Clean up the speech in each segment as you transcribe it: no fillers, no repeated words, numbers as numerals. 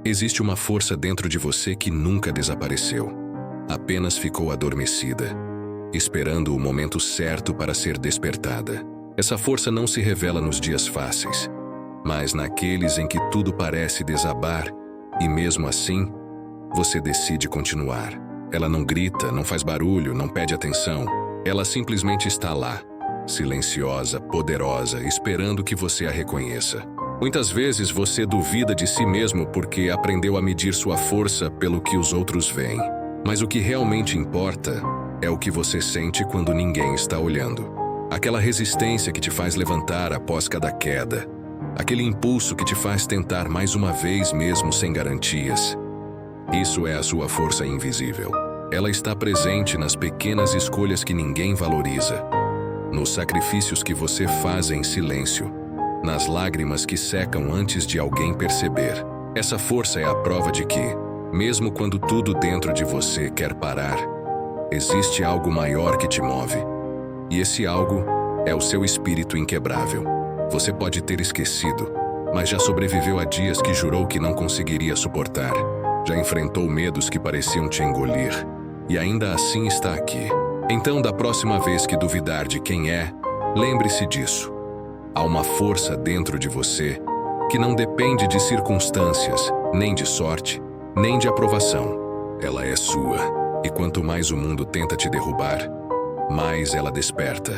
Existe uma força dentro de você que nunca desapareceu. Apenas ficou adormecida, esperando o momento certo para ser despertada. Essa força não se revela nos dias fáceis, mas naqueles em que tudo parece desabar e mesmo assim, você decide continuar. Ela não grita, não faz barulho, não pede atenção. Ela simplesmente está lá, silenciosa, poderosa, esperando que você a reconheça. Muitas vezes você duvida de si mesmo porque aprendeu a medir sua força pelo que os outros veem. Mas o que realmente importa é o que você sente quando ninguém está olhando. Aquela resistência que te faz levantar após cada queda. Aquele impulso que te faz tentar mais uma vez mesmo sem garantias. Isso é a sua força invisível. Ela está presente nas pequenas escolhas que ninguém valoriza, nos sacrifícios que você faz em silêncio, nas lágrimas que secam antes de alguém perceber. Essa força é a prova de que, mesmo quando tudo dentro de você quer parar, existe algo maior que te move. E esse algo é o seu espírito inquebrável. Você pode ter esquecido, mas já sobreviveu a dias que jurou que não conseguiria suportar. Já enfrentou medos que pareciam te engolir, e ainda assim está aqui. Então, da próxima vez que duvidar de quem é, lembre-se disso. Há uma força dentro de você que não depende de circunstâncias, nem de sorte, nem de aprovação. Ela é sua, e quanto mais o mundo tenta te derrubar, mais ela desperta.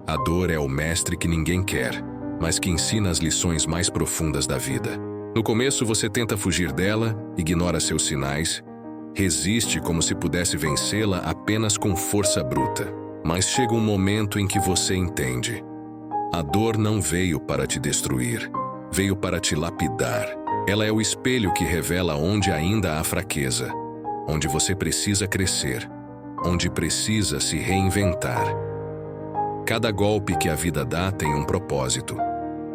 A dor é o mestre que ninguém quer, mas que ensina as lições mais profundas da vida. No começo você tenta fugir dela, ignora seus sinais, resiste como se pudesse vencê-la apenas com força bruta. Mas chega um momento em que você entende. A dor não veio para te destruir, veio para te lapidar. Ela é o espelho que revela onde ainda há fraqueza, onde você precisa crescer, onde precisa se reinventar. Cada golpe que a vida dá tem um propósito,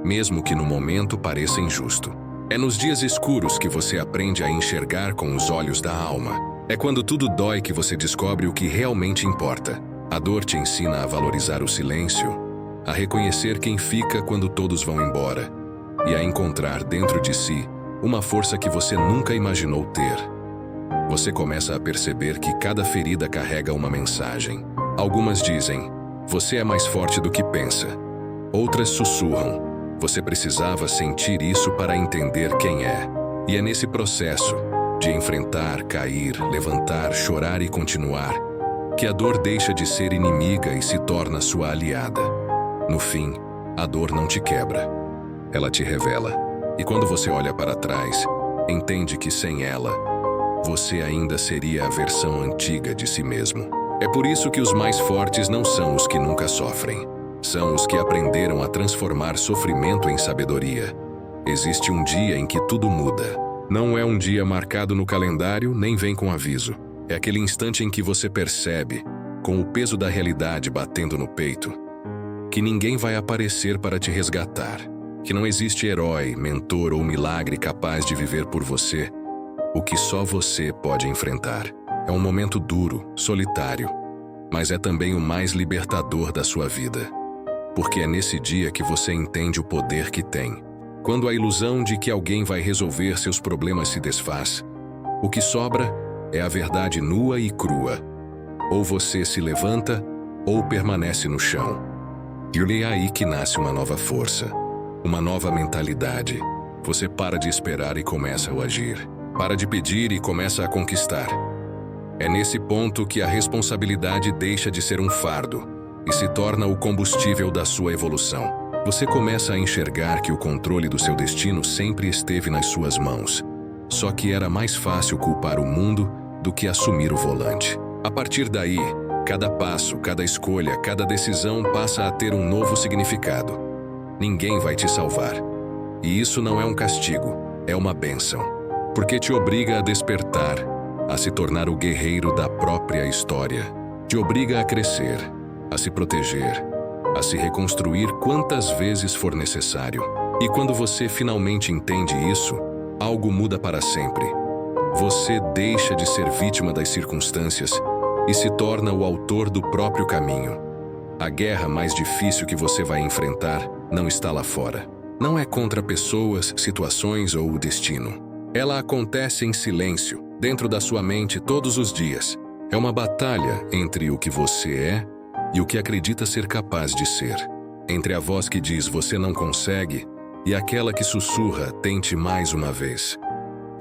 mesmo que no momento pareça injusto. É nos dias escuros que você aprende a enxergar com os olhos da alma. É quando tudo dói que você descobre o que realmente importa. A dor te ensina a valorizar o silêncio, a reconhecer quem fica quando todos vão embora, e a encontrar dentro de si uma força que você nunca imaginou ter. Você começa a perceber que cada ferida carrega uma mensagem. Algumas dizem, você é mais forte do que pensa. Outras sussurram, você precisava sentir isso para entender quem é. E é nesse processo, de enfrentar, cair, levantar, chorar e continuar, que a dor deixa de ser inimiga e se torna sua aliada. No fim, a dor não te quebra. Ela te revela. E quando você olha para trás, entende que sem ela, você ainda seria a versão antiga de si mesmo. É por isso que os mais fortes não são os que nunca sofrem. São os que aprenderam a transformar sofrimento em sabedoria. Existe um dia em que tudo muda. Não é um dia marcado no calendário, nem vem com aviso. É aquele instante em que você percebe, com o peso da realidade batendo no peito, que ninguém vai aparecer para te resgatar, que não existe herói, mentor ou milagre capaz de viver por você o que só você pode enfrentar. É um momento duro, solitário, mas é também o mais libertador da sua vida, porque é nesse dia que você entende o poder que tem. Quando a ilusão de que alguém vai resolver seus problemas se desfaz, o que sobra é a verdade nua e crua. Ou você se levanta, ou permanece no chão. E é aí que nasce uma nova força, uma nova mentalidade. Você para de esperar e começa a agir. Para de pedir e começa a conquistar. É nesse ponto que a responsabilidade deixa de ser um fardo e se torna o combustível da sua evolução. Você começa a enxergar que o controle do seu destino sempre esteve nas suas mãos. Só que era mais fácil culpar o mundo do que assumir o volante. A partir daí, cada passo, cada escolha, cada decisão passa a ter um novo significado. Ninguém vai te salvar. E isso não é um castigo, é uma bênção. Porque te obriga a despertar, a se tornar o guerreiro da própria história. Te obriga a crescer, a se proteger, a se reconstruir quantas vezes for necessário. E quando você finalmente entende isso, algo muda para sempre. Você deixa de ser vítima das circunstâncias e se torna o autor do próprio caminho. A guerra mais difícil que você vai enfrentar não está lá fora. Não é contra pessoas, situações ou o destino. Ela acontece em silêncio, dentro da sua mente todos os dias. É uma batalha entre o que você é e o que acredita ser capaz de ser. Entre a voz que diz você não consegue e aquela que sussurra tente mais uma vez.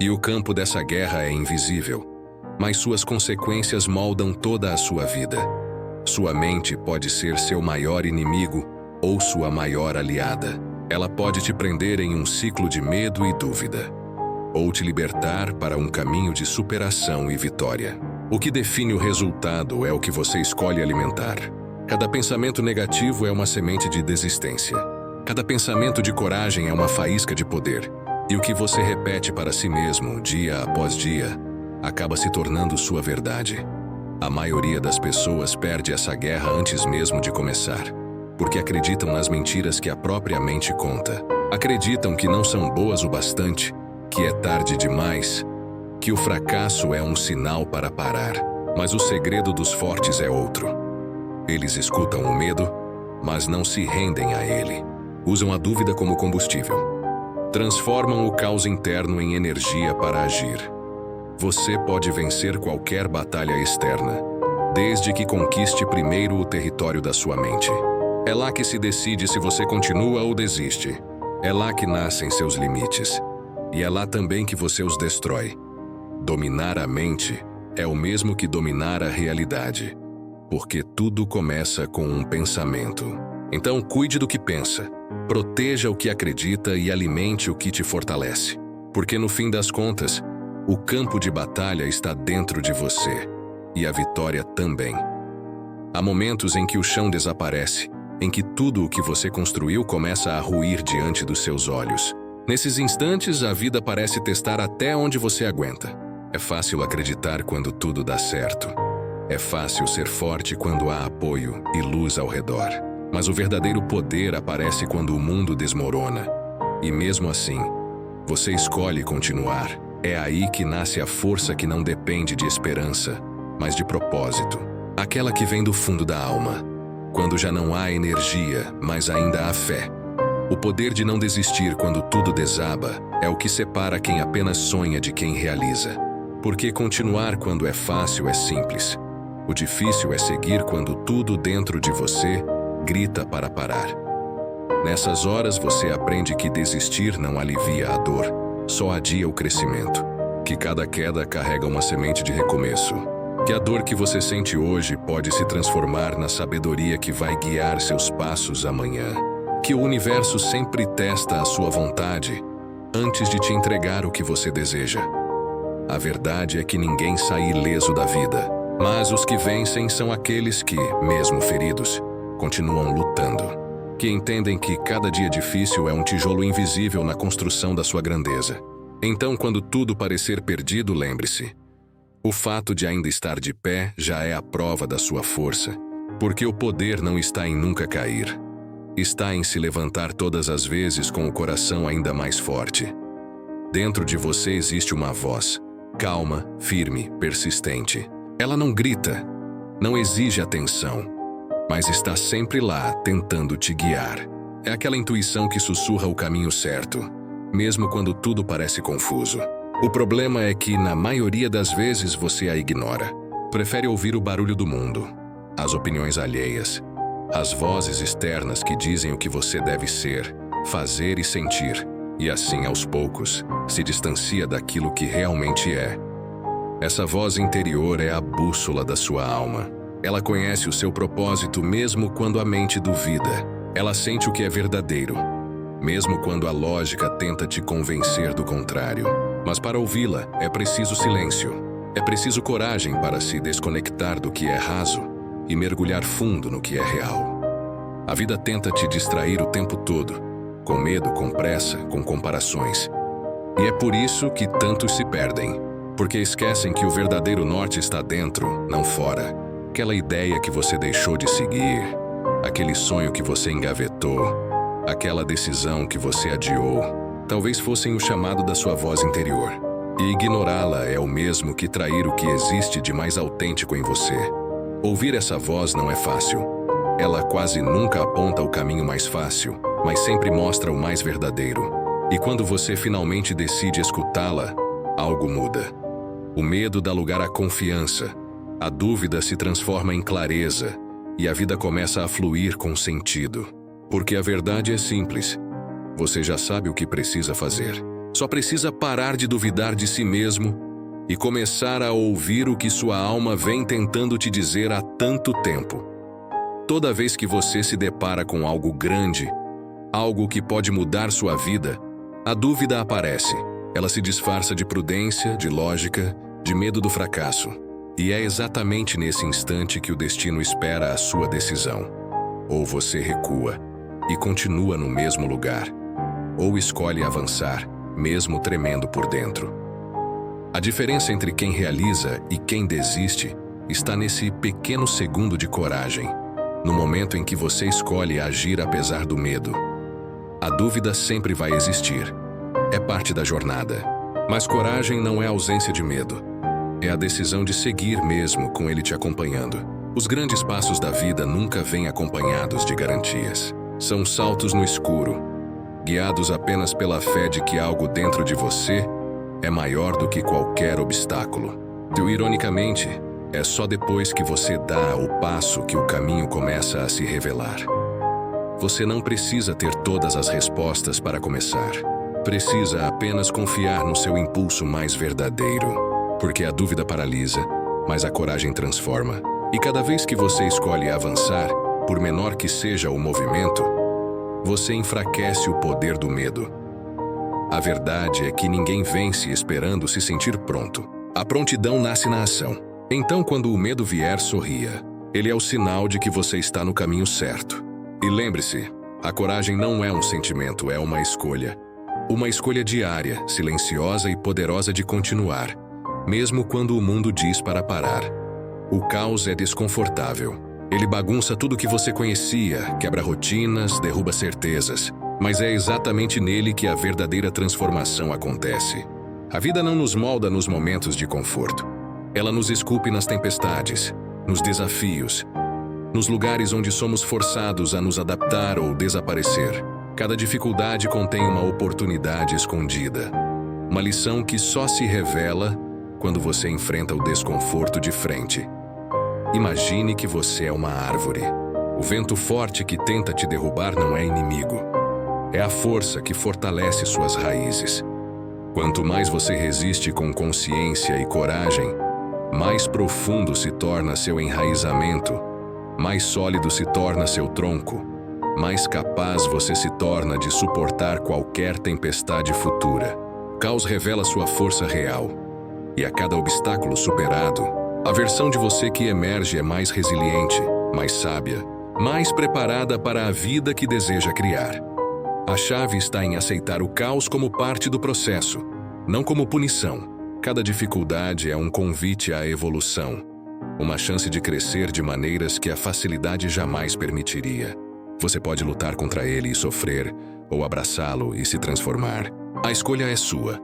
E o campo dessa guerra é invisível, mas suas consequências moldam toda a sua vida. Sua mente pode ser seu maior inimigo ou sua maior aliada. Ela pode te prender em um ciclo de medo e dúvida, ou te libertar para um caminho de superação e vitória. O que define o resultado é o que você escolhe alimentar. Cada pensamento negativo é uma semente de desistência. Cada pensamento de coragem é uma faísca de poder. E o que você repete para si mesmo, dia após dia, acaba se tornando sua verdade. A maioria das pessoas perde essa guerra antes mesmo de começar, porque acreditam nas mentiras que a própria mente conta. Acreditam que não são boas o bastante, que é tarde demais, que o fracasso é um sinal para parar. Mas o segredo dos fortes é outro. Eles escutam o medo, mas não se rendem a ele. Usam a dúvida como combustível. Transformam o caos interno em energia para agir. Você pode vencer qualquer batalha externa, desde que conquiste primeiro o território da sua mente. É lá que se decide se você continua ou desiste. É lá que nascem seus limites. E é lá também que você os destrói. Dominar a mente é o mesmo que dominar a realidade, porque tudo começa com um pensamento. Então, cuide do que pensa, proteja o que acredita e alimente o que te fortalece. Porque no fim das contas, o campo de batalha está dentro de você, e a vitória também. Há momentos em que o chão desaparece, em que tudo o que você construiu começa a ruir diante dos seus olhos. Nesses instantes, a vida parece testar até onde você aguenta. É fácil acreditar quando tudo dá certo. É fácil ser forte quando há apoio e luz ao redor. Mas o verdadeiro poder aparece quando o mundo desmorona. E mesmo assim, você escolhe continuar. É aí que nasce a força que não depende de esperança, mas de propósito. Aquela que vem do fundo da alma, quando já não há energia, mas ainda há fé. O poder de não desistir quando tudo desaba é o que separa quem apenas sonha de quem realiza. Porque continuar quando é fácil é simples. O difícil é seguir quando tudo dentro de você grita para parar. Nessas horas você aprende que desistir não alivia a dor, só adia o crescimento. Que cada queda carrega uma semente de recomeço. Que a dor que você sente hoje pode se transformar na sabedoria que vai guiar seus passos amanhã. Que o universo sempre testa a sua vontade antes de te entregar o que você deseja. A verdade é que ninguém sai ileso da vida, mas os que vencem são aqueles que, mesmo feridos, continuam lutando. Que entendem que cada dia difícil é um tijolo invisível na construção da sua grandeza. Então, quando tudo parecer perdido, lembre-se: o fato de ainda estar de pé já é a prova da sua força, porque o poder não está em nunca cair. Está em se levantar todas as vezes com o coração ainda mais forte. Dentro de você existe uma voz, calma, firme, persistente. Ela não grita, não exige atenção, mas está sempre lá tentando te guiar. É aquela intuição que sussurra o caminho certo, mesmo quando tudo parece confuso. O problema é que, na maioria das vezes, você a ignora. Prefere ouvir o barulho do mundo, as opiniões alheias, as vozes externas que dizem o que você deve ser, fazer e sentir, e assim, aos poucos, se distancia daquilo que realmente é. Essa voz interior é a bússola da sua alma. Ela conhece o seu propósito mesmo quando a mente duvida. Ela sente o que é verdadeiro, mesmo quando a lógica tenta te convencer do contrário. Mas para ouvi-la, é preciso silêncio. É preciso coragem para se desconectar do que é raso e mergulhar fundo no que é real. A vida tenta te distrair o tempo todo, com medo, com pressa, com comparações. E é por isso que tantos se perdem, porque esquecem que o verdadeiro norte está dentro, não fora. Aquela ideia que você deixou de seguir, aquele sonho que você engavetou, aquela decisão que você adiou, talvez fossem o chamado da sua voz interior. E ignorá-la é o mesmo que trair o que existe de mais autêntico em você. Ouvir essa voz não é fácil. Ela quase nunca aponta o caminho mais fácil, mas sempre mostra o mais verdadeiro. E quando você finalmente decide escutá-la, algo muda. O medo dá lugar à confiança, a dúvida se transforma em clareza e a vida começa a fluir com sentido. Porque a verdade é simples. Você já sabe o que precisa fazer. Só precisa parar de duvidar de si mesmo e começar a ouvir o que sua alma vem tentando te dizer há tanto tempo. Toda vez que você se depara com algo grande, algo que pode mudar sua vida, a dúvida aparece. Ela se disfarça de prudência, de lógica, de medo do fracasso. E é exatamente nesse instante que o destino espera a sua decisão. Ou você recua e continua no mesmo lugar, ou escolhe avançar, mesmo tremendo por dentro. A diferença entre quem realiza e quem desiste está nesse pequeno segundo de coragem, no momento em que você escolhe agir apesar do medo. A dúvida sempre vai existir. É parte da jornada. Mas coragem não é ausência de medo. É a decisão de seguir mesmo com ele te acompanhando. Os grandes passos da vida nunca vêm acompanhados de garantias. São saltos no escuro, guiados apenas pela fé de que algo dentro de você é maior do que qualquer obstáculo. E, ironicamente, é só depois que você dá o passo que o caminho começa a se revelar. Você não precisa ter todas as respostas para começar. Precisa apenas confiar no seu impulso mais verdadeiro. Porque a dúvida paralisa, mas a coragem transforma. E cada vez que você escolhe avançar, por menor que seja o movimento, você enfraquece o poder do medo. A verdade é que ninguém vence esperando se sentir pronto. A prontidão nasce na ação. Então, quando o medo vier, sorria. Ele é o sinal de que você está no caminho certo. E lembre-se, a coragem não é um sentimento, é uma escolha. Uma escolha diária, silenciosa e poderosa de continuar, mesmo quando o mundo diz para parar. O caos é desconfortável. Ele bagunça tudo que você conhecia, quebra rotinas, derruba certezas. Mas é exatamente nele que a verdadeira transformação acontece. A vida não nos molda nos momentos de conforto. Ela nos esculpe nas tempestades, nos desafios, nos lugares onde somos forçados a nos adaptar ou desaparecer. Cada dificuldade contém uma oportunidade escondida. Uma lição que só se revela quando você enfrenta o desconforto de frente. Imagine que você é uma árvore. O vento forte que tenta te derrubar não é inimigo. É a força que fortalece suas raízes. Quanto mais você resiste com consciência e coragem, mais profundo se torna seu enraizamento, mais sólido se torna seu tronco, mais capaz você se torna de suportar qualquer tempestade futura. O caos revela sua força real, e a cada obstáculo superado, a versão de você que emerge é mais resiliente, mais sábia, mais preparada para a vida que deseja criar. A chave está em aceitar o caos como parte do processo, não como punição. Cada dificuldade é um convite à evolução, uma chance de crescer de maneiras que a facilidade jamais permitiria. Você pode lutar contra ele e sofrer, ou abraçá-lo e se transformar. A escolha é sua.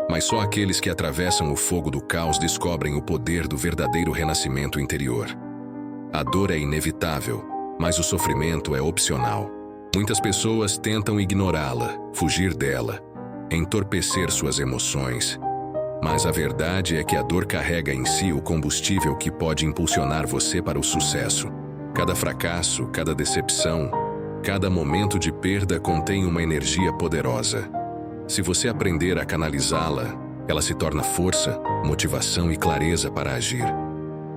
Mas só aqueles que atravessam o fogo do caos descobrem o poder do verdadeiro renascimento interior. A dor é inevitável, mas o sofrimento é opcional. Muitas pessoas tentam ignorá-la, fugir dela, entorpecer suas emoções. Mas a verdade é que a dor carrega em si o combustível que pode impulsionar você para o sucesso. Cada fracasso, cada decepção, cada momento de perda contém uma energia poderosa. Se você aprender a canalizá-la, ela se torna força, motivação e clareza para agir.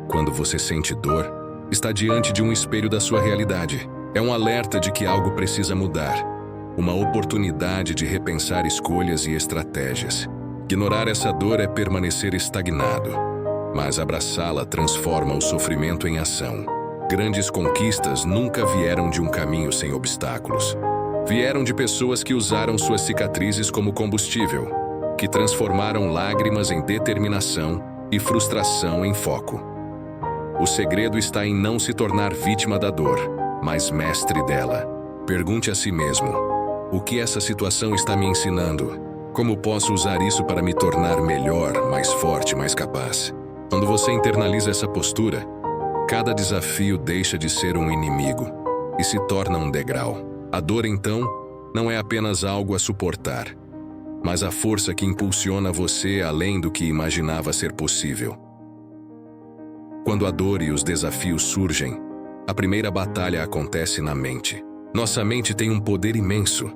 Quando você sente dor, está diante de um espelho da sua realidade. É um alerta de que algo precisa mudar, uma oportunidade de repensar escolhas e estratégias. Ignorar essa dor é permanecer estagnado, mas abraçá-la transforma o sofrimento em ação. Grandes conquistas nunca vieram de um caminho sem obstáculos. Vieram de pessoas que usaram suas cicatrizes como combustível, que transformaram lágrimas em determinação e frustração em foco. O segredo está em não se tornar vítima da dor, mas mestre dela. Pergunte a si mesmo: o que essa situação está me ensinando? Como posso usar isso para me tornar melhor, mais forte, mais capaz? Quando você internaliza essa postura, cada desafio deixa de ser um inimigo e se torna um degrau. A dor, então, não é apenas algo a suportar. mas a força que impulsiona você além do que imaginava ser possível. Quando a dor e os desafios surgem, a primeira batalha acontece na mente. Nossa mente tem um poder imenso.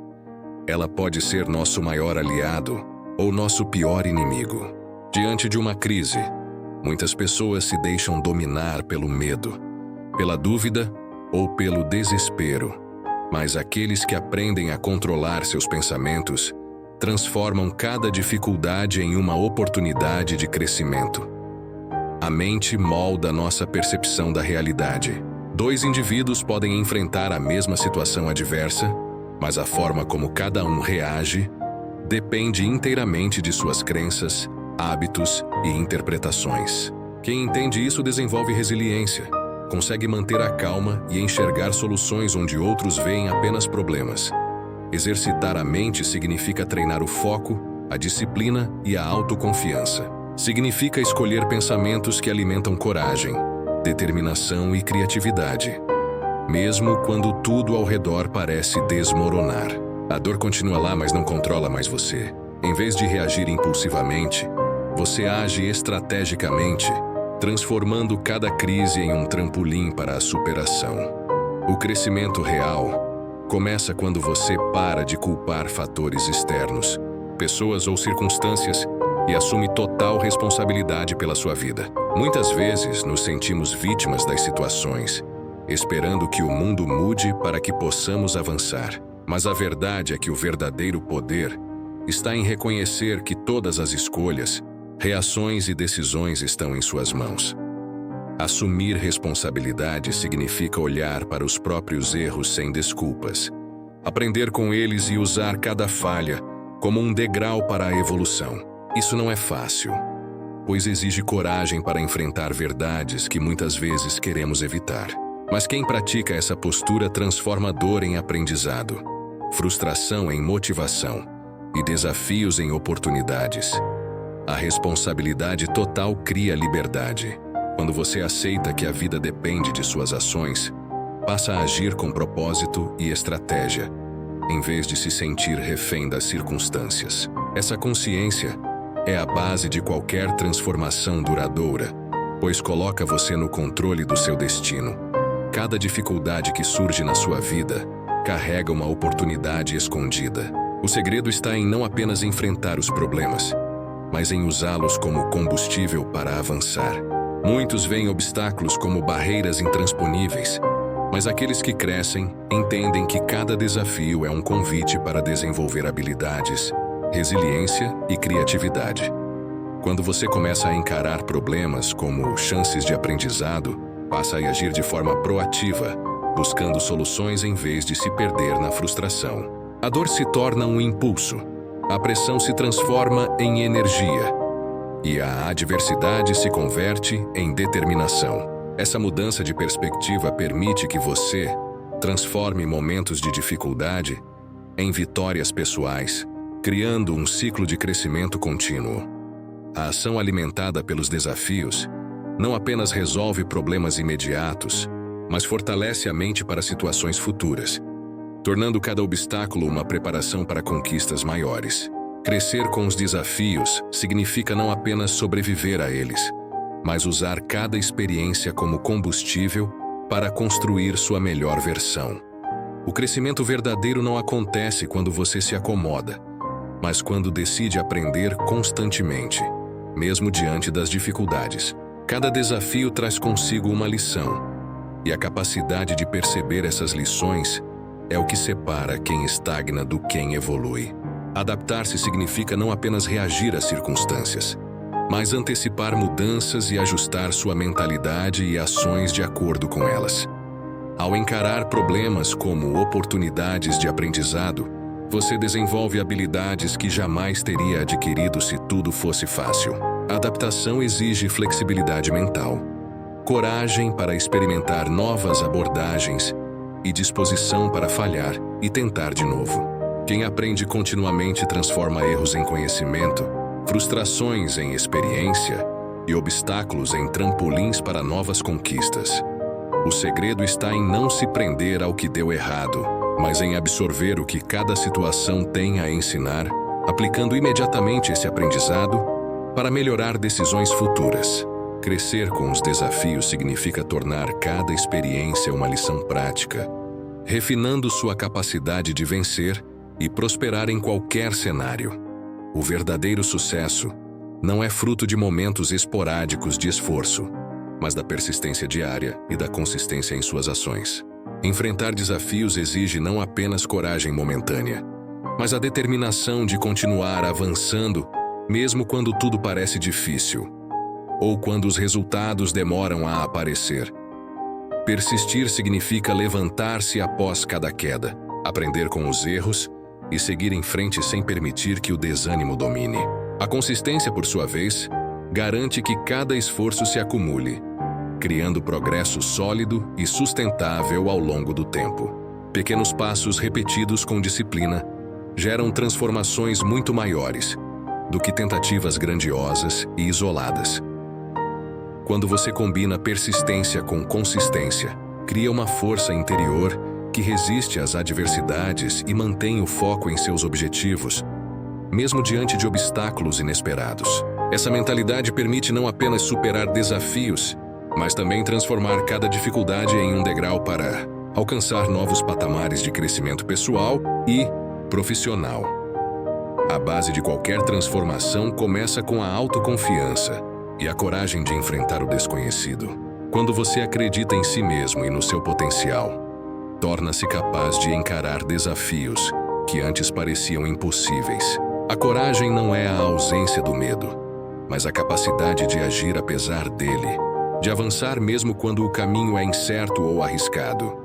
Ela pode ser nosso maior aliado ou nosso pior inimigo. Diante de uma crise, muitas pessoas se deixam dominar pelo medo, pela dúvida ou pelo desespero. Mas aqueles que aprendem a controlar seus pensamentos transformam cada dificuldade em uma oportunidade de crescimento. A mente molda nossa percepção da realidade. Dois indivíduos podem enfrentar a mesma situação adversa, mas a forma como cada um reage depende inteiramente de suas crenças, hábitos e interpretações. Quem entende isso desenvolve resiliência, consegue manter a calma e enxergar soluções onde outros veem apenas problemas. Exercitar a mente significa treinar o foco, a disciplina e a autoconfiança. Significa escolher pensamentos que alimentam coragem, determinação e criatividade. Mesmo quando tudo ao redor parece desmoronar. A dor continua lá, mas não controla mais você. Em vez de reagir impulsivamente, você age estrategicamente, transformando cada crise em um trampolim para a superação. O crescimento real começa quando você para de culpar fatores externos, pessoas ou circunstâncias, e assume total responsabilidade pela sua vida. Muitas vezes nos sentimos vítimas das situações, esperando que o mundo mude para que possamos avançar. Mas a verdade é que o verdadeiro poder está em reconhecer que todas as escolhas, reações e decisões estão em suas mãos. Assumir responsabilidade significa olhar para os próprios erros sem desculpas, aprender com eles e usar cada falha como um degrau para a evolução. Isso não é fácil, pois exige coragem para enfrentar verdades que muitas vezes queremos evitar. Mas quem pratica essa postura transforma a dor em aprendizado, frustração em motivação e desafios em oportunidades. A responsabilidade total cria liberdade. Quando você aceita que a vida depende de suas ações, passa a agir com propósito e estratégia, em vez de se sentir refém das circunstâncias. Essa consciência é a base de qualquer transformação duradoura, pois coloca você no controle do seu destino. Cada dificuldade que surge na sua vida carrega uma oportunidade escondida. O segredo está em não apenas enfrentar os problemas, mas em usá-los como combustível para avançar. Muitos veem obstáculos como barreiras intransponíveis, mas aqueles que crescem entendem que cada desafio é um convite para desenvolver habilidades, resiliência e criatividade. Quando você começa a encarar problemas como chances de aprendizado, passa a agir de forma proativa, buscando soluções em vez de se perder na frustração. A dor se torna um impulso, a pressão se transforma em energia e a adversidade se converte em determinação. Essa mudança de perspectiva permite que você transforme momentos de dificuldade em vitórias pessoais, criando um ciclo de crescimento contínuo. A ação alimentada pelos desafios não apenas resolve problemas imediatos, mas fortalece a mente para situações futuras, tornando cada obstáculo uma preparação para conquistas maiores. Crescer com os desafios significa não apenas sobreviver a eles, mas usar cada experiência como combustível para construir sua melhor versão. O crescimento verdadeiro não acontece quando você se acomoda, mas quando decide aprender constantemente, mesmo diante das dificuldades. Cada desafio traz consigo uma lição, e a capacidade de perceber essas lições é o que separa quem estagna do quem evolui. Adaptar-se significa não apenas reagir às circunstâncias, mas antecipar mudanças e ajustar sua mentalidade e ações de acordo com elas. Ao encarar problemas como oportunidades de aprendizado, você desenvolve habilidades que jamais teria adquirido se tudo fosse fácil. A adaptação exige flexibilidade mental, coragem para experimentar novas abordagens e disposição para falhar e tentar de novo. Quem aprende continuamente transforma erros em conhecimento, frustrações em experiência e obstáculos em trampolins para novas conquistas. O segredo está em não se prender ao que deu errado, mas em absorver o que cada situação tem a ensinar aplicando imediatamente esse aprendizado para melhorar decisões futuras. Crescer com os desafios significa tornar cada experiência uma lição prática, refinando sua capacidade de vencer e prosperar em qualquer cenário. O verdadeiro sucesso não é fruto de momentos esporádicos de esforço, mas da persistência diária e da consistência em suas ações. Enfrentar desafios exige não apenas coragem momentânea, mas a determinação de continuar avançando, mesmo quando tudo parece difícil, ou quando os resultados demoram a aparecer. Persistir significa levantar-se após cada queda, aprender com os erros e seguir em frente sem permitir que o desânimo domine. A consistência, por sua vez, garante que cada esforço se acumule, criando progresso sólido e sustentável ao longo do tempo. Pequenos passos repetidos com disciplina geram transformações muito maiores do que tentativas grandiosas e isoladas. Quando você combina persistência com consistência, cria uma força interior que resiste às adversidades e mantém o foco em seus objetivos, mesmo diante de obstáculos inesperados. Essa mentalidade permite não apenas superar desafios, mas também transformar cada dificuldade em um degrau para alcançar novos patamares de crescimento pessoal e profissional. A base de qualquer transformação começa com a autoconfiança e a coragem de enfrentar o desconhecido. Quando você acredita em si mesmo e no seu potencial, torna-se capaz de encarar desafios que antes pareciam impossíveis. A coragem não é a ausência do medo, mas a capacidade de agir apesar dele, de avançar mesmo quando o caminho é incerto ou arriscado.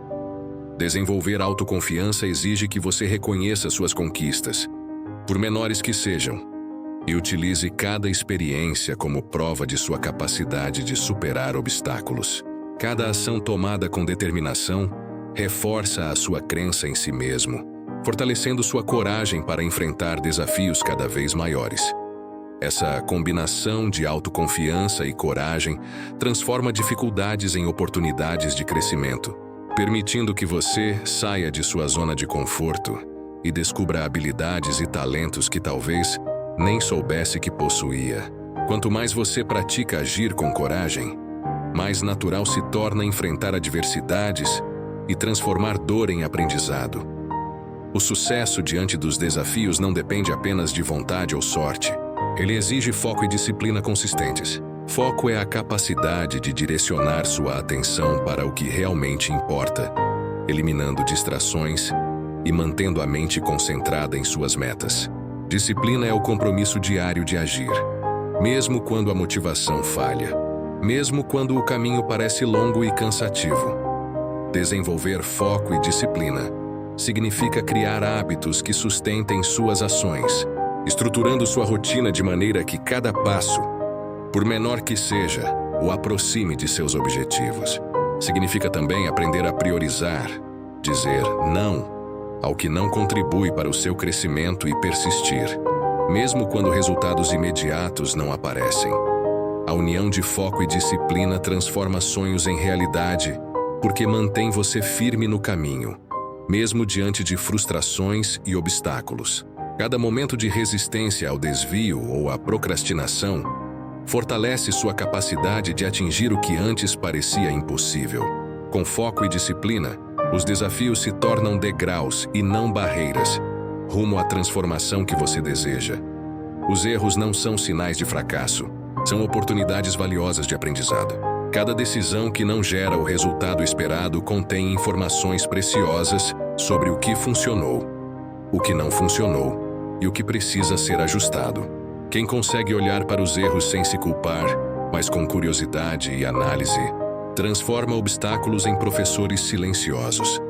Desenvolver autoconfiança exige que você reconheça suas conquistas, por menores que sejam, e utilize cada experiência como prova de sua capacidade de superar obstáculos. Cada ação tomada com determinação reforça a sua crença em si mesmo, fortalecendo sua coragem para enfrentar desafios cada vez maiores. Essa combinação de autoconfiança e coragem transforma dificuldades em oportunidades de crescimento, permitindo que você saia de sua zona de conforto e descubra habilidades e talentos que talvez nem soubesse que possuía. Quanto mais você pratica agir com coragem, mais natural se torna enfrentar adversidades e transformar dor em aprendizado. O sucesso diante dos desafios não depende apenas de vontade ou sorte. Ele exige foco e disciplina consistentes. Foco é a capacidade de direcionar sua atenção para o que realmente importa, eliminando distrações e mantendo a mente concentrada em suas metas. Disciplina é o compromisso diário de agir, mesmo quando a motivação falha, mesmo quando o caminho parece longo e cansativo. Desenvolver foco e disciplina significa criar hábitos que sustentem suas ações, estruturando sua rotina de maneira que cada passo, por menor que seja, o aproxime de seus objetivos. Significa também aprender a priorizar, dizer não ao que não contribui para o seu crescimento e persistir, mesmo quando resultados imediatos não aparecem. A união de foco e disciplina transforma sonhos em realidade, porque mantém você firme no caminho, mesmo diante de frustrações e obstáculos. Cada momento de resistência ao desvio ou à procrastinação fortalece sua capacidade de atingir o que antes parecia impossível. Com foco e disciplina, os desafios se tornam degraus e não barreiras, rumo à transformação que você deseja. Os erros não são sinais de fracasso, são oportunidades valiosas de aprendizado. Cada decisão que não gera o resultado esperado contém informações preciosas sobre o que funcionou, o que não funcionou e o que precisa ser ajustado. Quem consegue olhar para os erros sem se culpar, mas com curiosidade e análise, transforma obstáculos em professores silenciosos.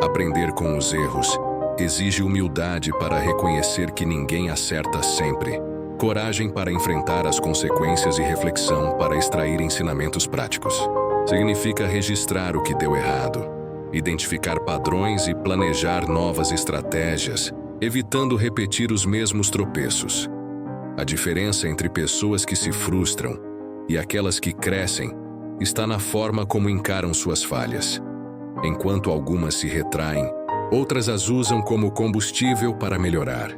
Aprender com os erros exige humildade para reconhecer que ninguém acerta sempre, coragem para enfrentar as consequências e reflexão para extrair ensinamentos práticos. Significa registrar o que deu errado, identificar padrões e planejar novas estratégias, evitando repetir os mesmos tropeços. A diferença entre pessoas que se frustram e aquelas que crescem está na forma como encaram suas falhas. Enquanto algumas se retraem, outras as usam como combustível para melhorar.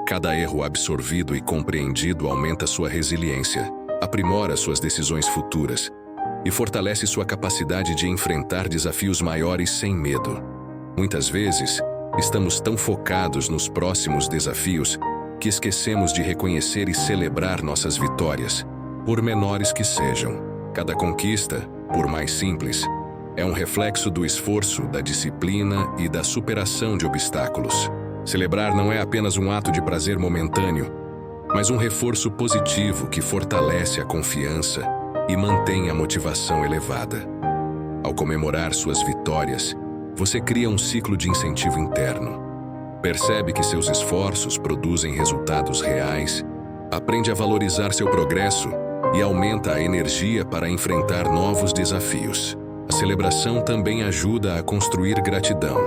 Cada erro absorvido e compreendido aumenta sua resiliência, aprimora suas decisões futuras e fortalece sua capacidade de enfrentar desafios maiores sem medo. Muitas vezes, estamos tão focados nos próximos desafios que esquecemos de reconhecer e celebrar nossas vitórias, por menores que sejam. Cada conquista, por mais simples, é um reflexo do esforço, da disciplina e da superação de obstáculos. Celebrar não é apenas um ato de prazer momentâneo, mas um reforço positivo que fortalece a confiança e mantém a motivação elevada. Ao comemorar suas vitórias, você cria um ciclo de incentivo interno. Percebe que seus esforços produzem resultados reais, aprende a valorizar seu progresso e aumenta a energia para enfrentar novos desafios. A celebração também ajuda a construir gratidão,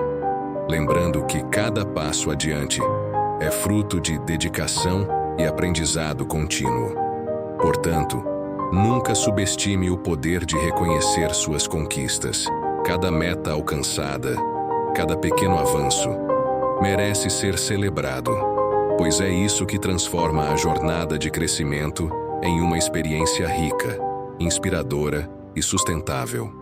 lembrando que cada passo adiante é fruto de dedicação e aprendizado contínuo. Portanto, nunca subestime o poder de reconhecer suas conquistas. Cada meta alcançada, cada pequeno avanço, merece ser celebrado, pois é isso que transforma a jornada de crescimento em uma experiência rica, inspiradora e sustentável.